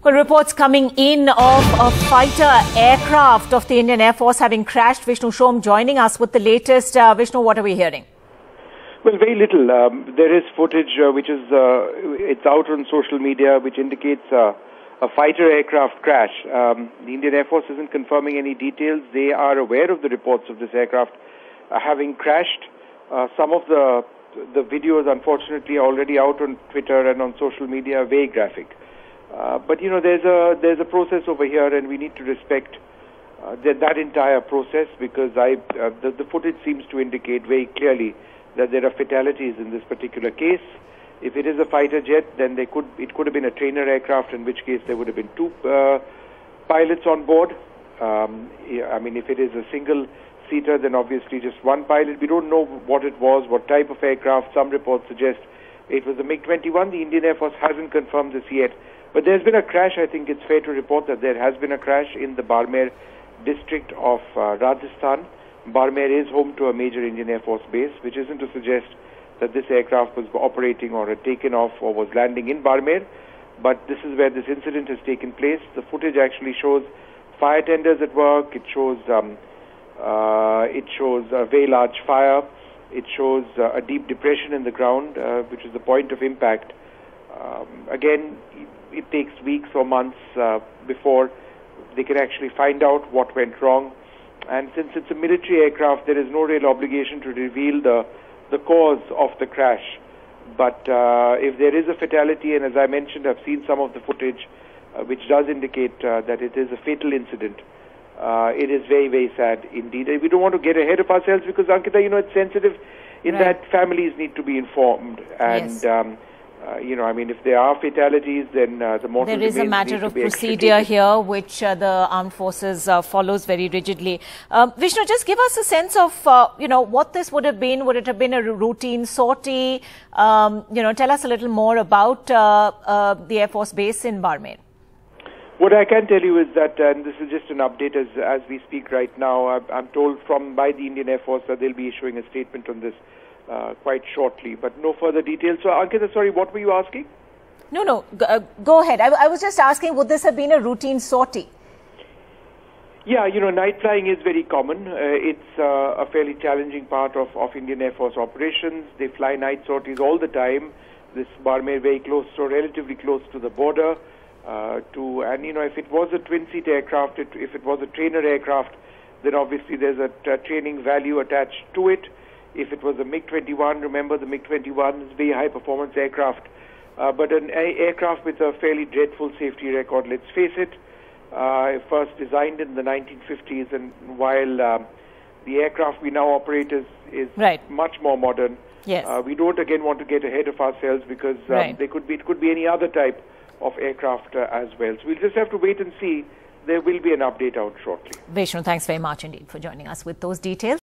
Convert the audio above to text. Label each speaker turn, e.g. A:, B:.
A: Well, reports coming in of a fighter aircraft of the Indian Air Force having crashed. Vishnu Shom joining us with the latest. Vishnu, what are we hearing?
B: Well, very little. There is footage which is it's out on social media which indicates a fighter aircraft crash. The Indian Air Force isn't confirming any details. They are aware of the reports of this aircraft having crashed. Some of the videos, unfortunately, are already out on Twitter and on social media, very graphic. But you know, there's a process over here, and we need to respect that entire process, because the footage seems to indicate very clearly that there are fatalities in this particular case. If it is a fighter jet, then it could have been a trainer aircraft, in which case there would have been two pilots on board. I mean, if it is a single seater, then obviously just one pilot. We don't know what it was, what type of aircraft. Some reports suggest it was a MiG-21. The Indian Air Force hasn't confirmed this yet. But there's been a crash. I think it's fair to report that there has been a crash in the Barmer district of Rajasthan. Barmer is home to a major Indian Air Force base, which isn't to suggest that this aircraft was operating or had taken off or was landing in Barmer. But this is where this incident has taken place. The footage actually shows fire tenders at work. It shows a very large fire. It shows a deep depression in the ground, which is the point of impact. Again, it takes weeks or months before they can actually find out what went wrong. And since it's a military aircraft, there is no real obligation to reveal the cause of the crash. But if there is a fatality, and as I mentioned, I've seen some of the footage which does indicate that it is a fatal incident, it is very, very sad indeed. We don't want to get ahead of ourselves, because, Ankita, you know, it's sensitive in that families need to be informed. And
A: yes.
B: You know, I mean, if there are fatalities, then the mortal
A: there is a matter of procedure here which the armed forces follows very rigidly. Vishnu, just give us a sense of, you know, what this would have been. Would it have been a routine sortie? You know, tell us a little more about the Air Force base in Barmer.
B: What I can tell you is that, and this is just an update as we speak right now, I'm told by the Indian Air Force that they'll be issuing a statement on this quite shortly, but no further details. So, Ankita, sorry, what were you asking?
A: No, go ahead. I was just asking, would this have been a routine sortie?
B: Yeah, you know, night flying is very common. It's a fairly challenging part of Indian Air Force operations. They fly night sorties all the time. This Barmer very close, so relatively close to the border. And you know, if it was a twin-seat aircraft, if it was a trainer aircraft, then obviously there's a training value attached to it. If it was a MiG-21, remember the MiG-21 is a very high-performance aircraft, but an aircraft with a fairly dreadful safety record, let's face it. First designed in the 1950s, and while the aircraft we now operate is much more modern,
A: yes.
B: We don't again want to get ahead of ourselves, because it could be any other type of aircraft as well. So we'll just have to wait and see. There will be an update out shortly.
A: Vishnu, thanks very much indeed for joining us with those details.